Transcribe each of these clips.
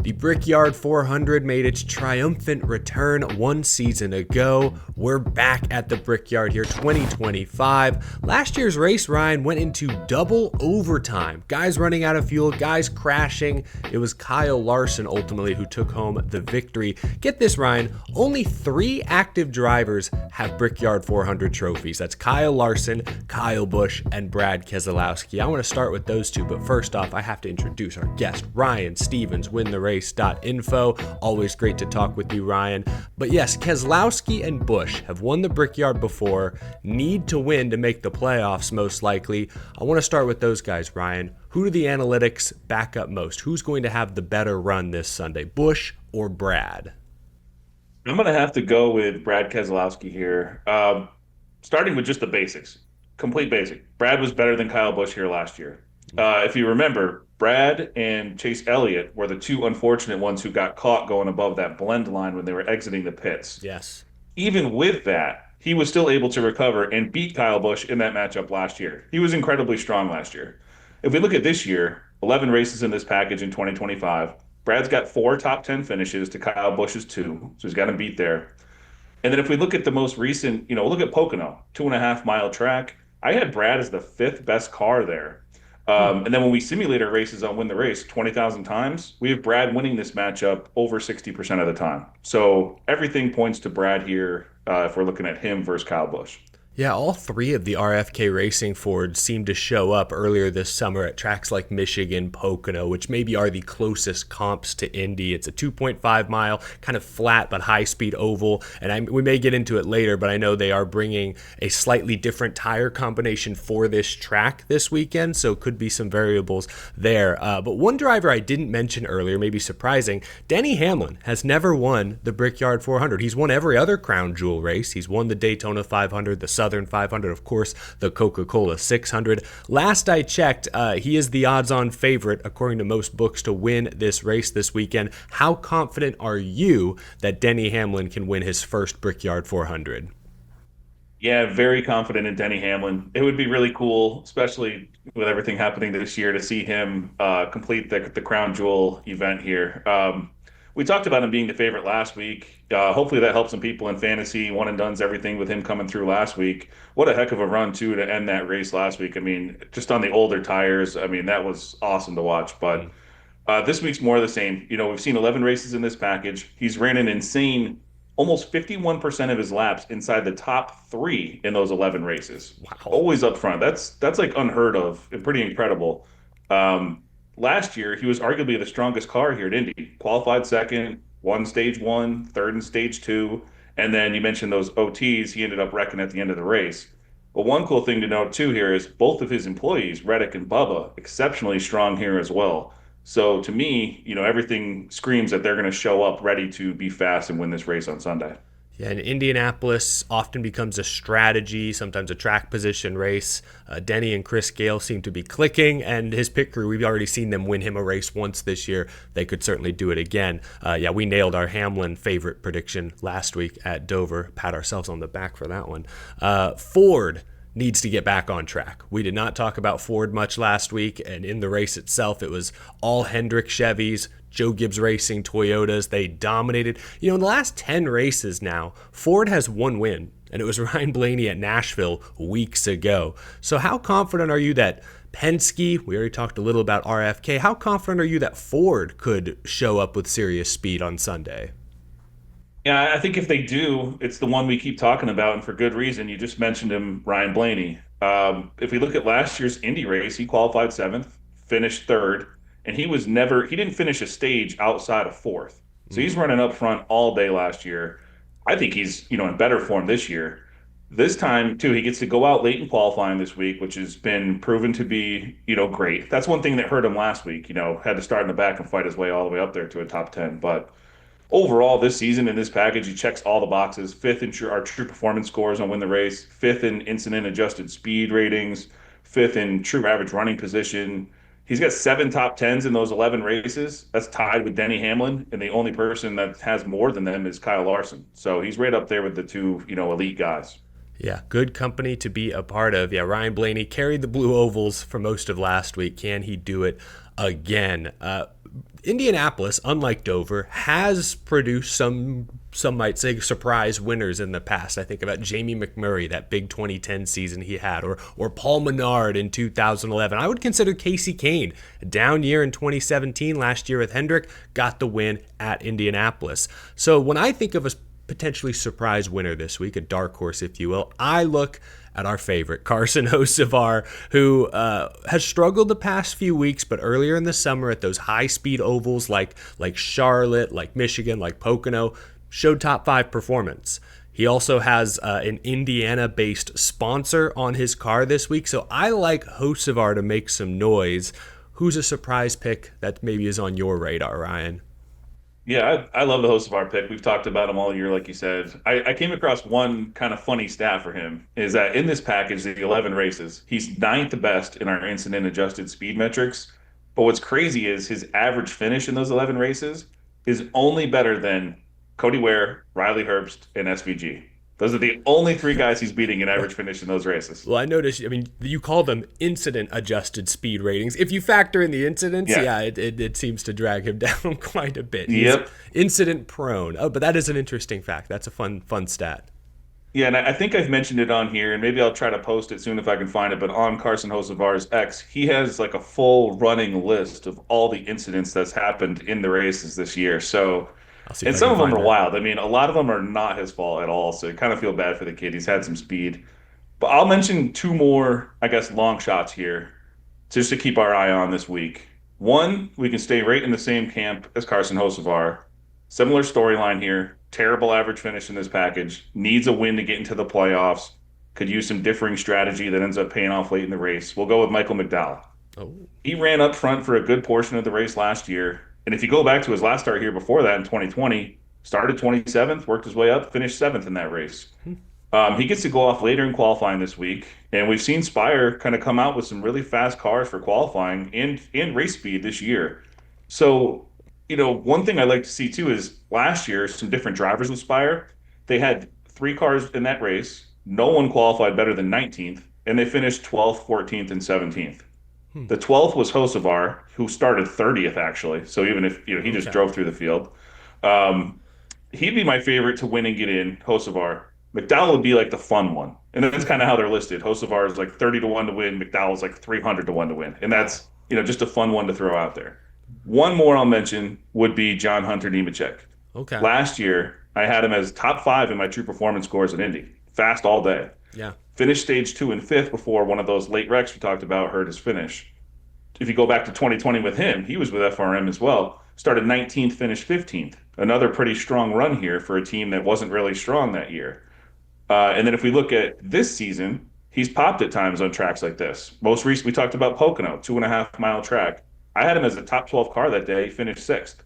The Brickyard 400 made its triumphant return 1 season ago. We're back at the Brickyard here, 2025. Last year's race, Ryan, went into double overtime. Guys running out of fuel, guys crashing. It was Kyle Larson ultimately who took home the victory. Get this, Ryan, only 3 active drivers have Brickyard 400 trophies. That's Kyle Larson, Kyle Busch, and Brad Keselowski. I want to start with those two, but first off, I have to introduce our guest, Ryan Stevens, wintherace.info. Always great to talk with you, Ryan. But yes, Keselowski and Busch have won the Brickyard before, need to win to make the playoffs most likely. I want to start with those guys, Ryan. Who do the analytics back up most? Who's going to have the better run this Sunday, Busch or Brad? I'm going to have to go with Brad Keselowski here. Starting with just the basics, complete basic. Brad was better than Kyle Busch here last year. If you remember, Brad and Chase Elliott were the two unfortunate ones who got caught going above that blend line when they were exiting the pits. Yes. Even with that, he was still able to recover and beat Kyle Busch in that matchup last year. He was incredibly strong last year. If we look at this year, 11 races in this package in 2025. Brad's got 4 top 10 finishes to Kyle Busch's 2, so he's got him beat there. And then if we look at the most recent, look at Pocono, 2.5-mile track. I had Brad as the 5th best car there. And then when we simulate our races on Win the Race 20,000 times, we have Brad winning this matchup over 60% of the time. So everything points to Brad here if we're looking at him versus Kyle Busch. Yeah, all 3 of the RFK Racing Fords seemed to show up earlier this summer at tracks like Michigan, Pocono, which maybe are the closest comps to Indy. It's a 2.5 mile, kind of flat but high-speed oval, and we may get into it later, but I know they are bringing a slightly different tire combination for this track this weekend, so could be some variables there. But one driver I didn't mention earlier, maybe surprising, Denny Hamlin has never won the Brickyard 400. He's won every other crown jewel race. He's won the Daytona 500, the Southern 500, of course, the Coca-Cola 600. Last I checked, he is the odds-on favorite, according to most books, to win this race this weekend. How confident are you that Denny Hamlin can win his first Brickyard 400? Yeah, very confident in Denny Hamlin. It would be really cool, especially with everything happening this year, to see him complete the crown jewel event here. We talked about him being the favorite last week. Hopefully that helps some people in fantasy. One and done's everything with him coming through last week. What a heck of a run, too, to end that race last week. I mean, just on the older tires, that was awesome to watch. But this week's more of the same. We've seen 11 races in this package. He's ran an insane almost 51% of his laps inside the top 3 in those 11 races. Wow. Always up front. That's like unheard of and pretty incredible. Last year, he was arguably the strongest car here at Indy. Qualified second, won stage 1, third in stage 2, and then you mentioned those OTs, he ended up wrecking at the end of the race. But one cool thing to note, too, here is both of his employees, Reddick and Bubba, exceptionally strong here as well. So to me, everything screams that they're going to show up ready to be fast and win this race on Sunday. Yeah, and Indianapolis often becomes a strategy, sometimes a track position race. Denny and Chris Gale seem to be clicking, and his pit crew, we've already seen them win him a race once this year. They could certainly do it again. We nailed our Hamlin favorite prediction last week at Dover. Pat ourselves on the back for that one. Ford needs to get back on track. We did not talk about Ford much last week, and in the race itself, it was all Hendrick Chevys, Joe Gibbs Racing, Toyotas. They dominated. In the last 10 races now, Ford has 1 win, and it was Ryan Blaney at Nashville weeks ago. So how confident are you that Penske, we already talked a little about RFK, how confident are you that Ford could show up with serious speed on Sunday? Yeah, I think if they do, it's the one we keep talking about, and for good reason. You just mentioned him, Ryan Blaney. If we look at last year's Indy race, he qualified 7th, finished 3rd, and he didn't finish a stage outside of 4th. So he's running up front all day last year. I think he's, in better form this year. This time, too, he gets to go out late in qualifying this week, which has been proven to be, great. That's one thing that hurt him last week, had to start in the back and fight his way all the way up there to a top 10. But overall, this season in this package, he checks all the boxes. 5th in our true performance scores on Win the Race, 5th in incident-adjusted speed ratings, 5th in true average running position. He's got 7 top 10s in those 11 races. That's tied with Denny Hamlin, and the only person that has more than them is Kyle Larson. So he's right up there with the 2, elite guys. Yeah, good company to be a part of. Yeah, Ryan Blaney carried the blue ovals for most of last week. Can he do it again. Indianapolis, unlike Dover, has produced some might say surprise winners in the past. I think about Jamie McMurray, that big 2010 season he had, or Paul Menard in 2011. I would consider Casey Kane a down year in 2017 last year with Hendrick, got the win at Indianapolis. So when I think of a potentially surprise winner this week, a dark horse, if you will, I look at our favorite, Carson Hocevar, who has struggled the past few weeks, but earlier in the summer at those high-speed ovals like Charlotte, like Michigan, like Pocono, showed top 5 performance. He also has an Indiana-based sponsor on his car this week, so I like Hocevar to make some noise. Who's a surprise pick that maybe is on your radar, Ryan? Yeah, I love the host of our pick. We've talked about him all year, like you said. I came across one kind of funny stat for him is that in this package, the 11 races, he's ninth best in our incident adjusted speed metrics. But what's crazy is his average finish in those 11 races is only better than Cody Ware, Riley Herbst, and SVG. Those are the only 3 guys he's beating in average finish in those races. Well, I noticed, you call them incident-adjusted speed ratings. If you factor in the incidents, it seems to drag him down quite a bit. Yep. He's incident-prone. Oh, but that is an interesting fact. That's a fun stat. Yeah, and I think I've mentioned it on here, and maybe I'll try to post it soon if I can find it, but on Carson Hocevar's X, he has like a full running list of all the incidents that's happened in the races this year. So... And some of them are wild. A lot of them are not his fault at all. So you kind of feel bad for the kid. He's had some speed. But I'll mention 2 more, I guess, long shots here just to keep our eye on this week. One, we can stay right in the same camp as Carson Hocevar. Similar storyline here. Terrible average finish in this package. Needs a win to get into the playoffs. Could use some differing strategy that ends up paying off late in the race. We'll go with Michael McDowell. Oh. He ran up front for a good portion of the race last year. And if you go back to his last start here before that in 2020, started 27th, worked his way up, finished 7th in that race. He gets to go off later in qualifying this week. And we've seen Spire kind of come out with some really fast cars for qualifying and race speed this year. So, one thing I like to see too is last year, some different drivers with Spire. They had 3 cars in that race. No one qualified better than 19th. And they finished 12th, 14th, and 17th. The 12th was Hocevar, who started 30th, actually. So even if he just drove through the field, he'd be my favorite to win and get in, Hocevar. McDowell would be like the fun one. And that's kind of how they're listed. Hocevar is like 30-1 to win. McDowell's like 300-1 to win. And that's just a fun one to throw out there. One more I'll mention would be John Hunter Nemechek. Okay. Last year, I had him as top 5 in my true performance scores in Indy. Fast all day. Yeah. Finished stage 2 and 5th before one of those late wrecks we talked about hurt his finish. If you go back to 2020 with him, he was with FRM as well. Started 19th, finished 15th. Another pretty strong run here for a team that wasn't really strong that year. And then if we look at this season, he's popped at times on tracks like this. Most recently, we talked about Pocono, 2.5-mile track. I had him as a top 12 car that day. He finished 6th.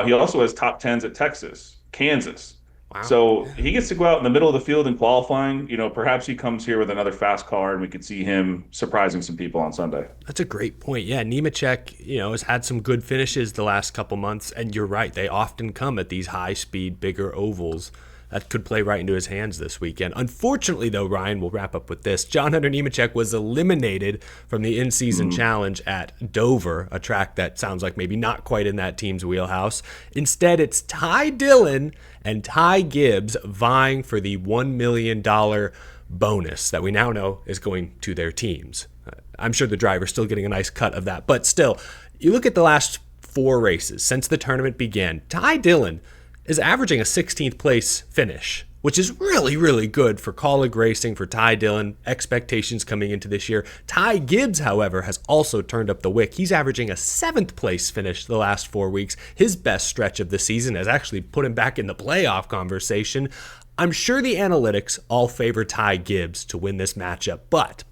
He also has top 10s at Texas, Kansas. Wow. So he gets to go out in the middle of the field in qualifying. Perhaps he comes here with another fast car and we could see him surprising some people on Sunday. That's a great point. Yeah, Nemechek, has had some good finishes the last couple months, and you're right. They often come at these high-speed, bigger ovals. That could play right into his hands this weekend. Unfortunately, though, Ryan, we'll wrap up with this. John Hunter Nemechek was eliminated from the in-season challenge at Dover, a track that sounds like maybe not quite in that team's wheelhouse. Instead, it's Ty Dillon and Ty Gibbs vying for the $1 million bonus that we now know is going to their teams. I'm sure the driver's still getting a nice cut of that. But still, you look at the last 4 races since the tournament began, Ty Dillon is averaging a 16th place finish, which is really, really good for colleague racing for Ty Dillon, expectations coming into this year. Ty Gibbs, however, has also turned up the wick. He's averaging a 7th place finish the last 4 weeks. His best stretch of the season has actually put him back in the playoff conversation. I'm sure the analytics all favor Ty Gibbs to win this matchup, but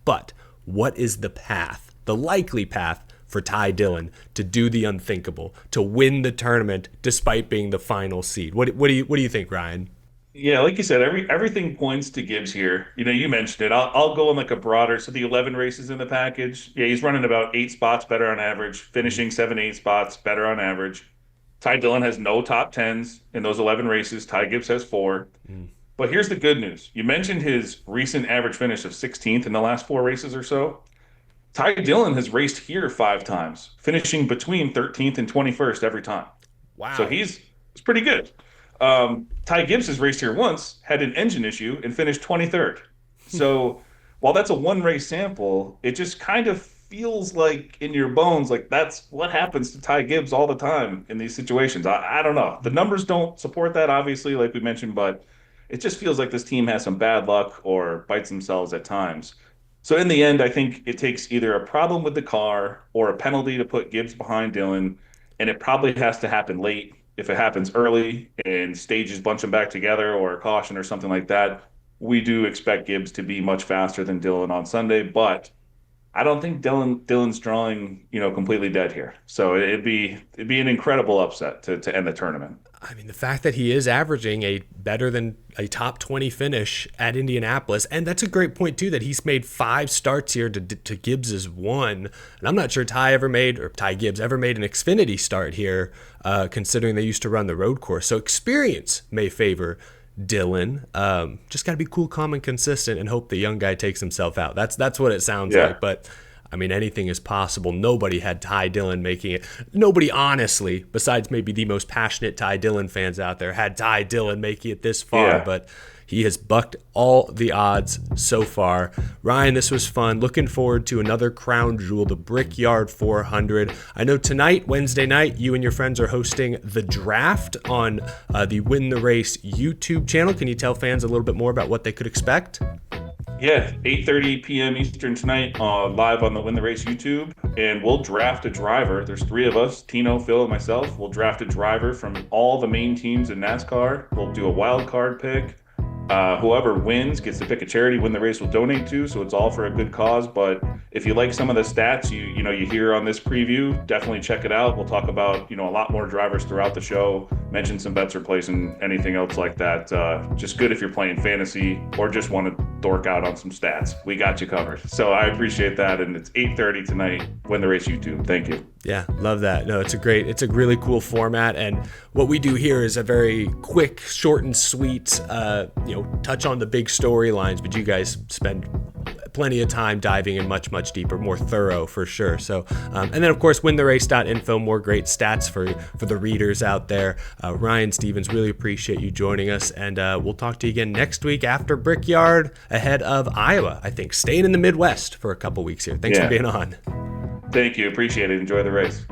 what is the path, the likely path for Ty Dillon to do the unthinkable, to win the tournament despite being the final seed? What do you think, Ryan? Yeah, like you said, everything points to Gibbs here. You mentioned it. I'll go on like a broader. So the 11 races in the package. Yeah, he's running about 8 spots better on average, finishing 7-8 spots better on average. Ty Dillon has no top 10s in those 11 races. Ty Gibbs has 4. But here's the good news. You mentioned his recent average finish of 16th in the last 4 races or so. Ty Dillon has raced here 5 times, finishing between 13th and 21st every time. So Wow. he's pretty good. Ty Gibbs has raced here once, had an engine issue, and finished 23rd. So while that's a one race sample, it just kind of feels like in your bones, like that's what happens to Ty Gibbs all the time in these situations. I don't know. The numbers don't support that, obviously, like we mentioned, but it just feels like this team has some bad luck or bites themselves at times. So in the end, I think it takes either a problem with the car or a penalty to put Gibbs behind Dillon, and it probably has to happen late. If it happens early and stages bunch them back together or a caution or something like that, we do expect Gibbs to be much faster than Dillon on Sunday, but I don't think Dillon's drawing, completely dead here. So it'd be an incredible upset to end the tournament. I mean, the fact that he is averaging a better than a top 20 finish at Indianapolis, and that's a great point too, that he's made 5 starts here to Gibbs's 1. And I'm not sure Ty Gibbs ever made an Xfinity start here, considering they used to run the road course. So experience may favor Dillon. Just got to be cool, calm, and consistent, and hope the young guy takes himself out. That's what it sounds like. But I mean, anything is possible. Nobody had Ty Dillon making it. Nobody, honestly, besides maybe the most passionate Ty Dillon fans out there, had Ty Dillon making it this far. Yeah. But he has bucked all the odds so far. Ryan, this was fun. Looking forward to another crown jewel, the Brickyard 400. I know tonight, Wednesday night, you and your friends are hosting the draft on the Win the Race YouTube channel. Can you tell fans a little bit more about what they could expect? Yeah, 8:30 p.m. Eastern tonight, live on the Win the Race YouTube, and we'll draft a driver. There's 3 of us, Tino, Phil, and myself. We'll draft a driver from all the main teams in NASCAR. We'll do a wild card pick. Whoever wins gets to pick a charity Win the Race will donate to, so it's all for a good cause. But if you like some of the stats you hear on this preview, definitely check it out. We'll talk about a lot more drivers throughout the show, mention some bets or plays and anything else like that. Just good if you're playing fantasy or just want to dork out on some stats. We got you covered. So I appreciate that, and it's 8:30 tonight, Win the Race YouTube. Thank you. Yeah, love that. No, it's a really cool format, and what we do here is a very quick, short and sweet, touch on the big storylines, but you guys spend plenty of time diving in much, much deeper, more thorough for sure. So, and then of course, wintherace.info, more great stats for the readers out there. Ryan Stevens, really appreciate you joining us, and we'll talk to you again next week after Brickyard, ahead of Iowa, I think, staying in the Midwest for a couple weeks here. Thanks for being on. Thank you. Appreciate it. Enjoy the race.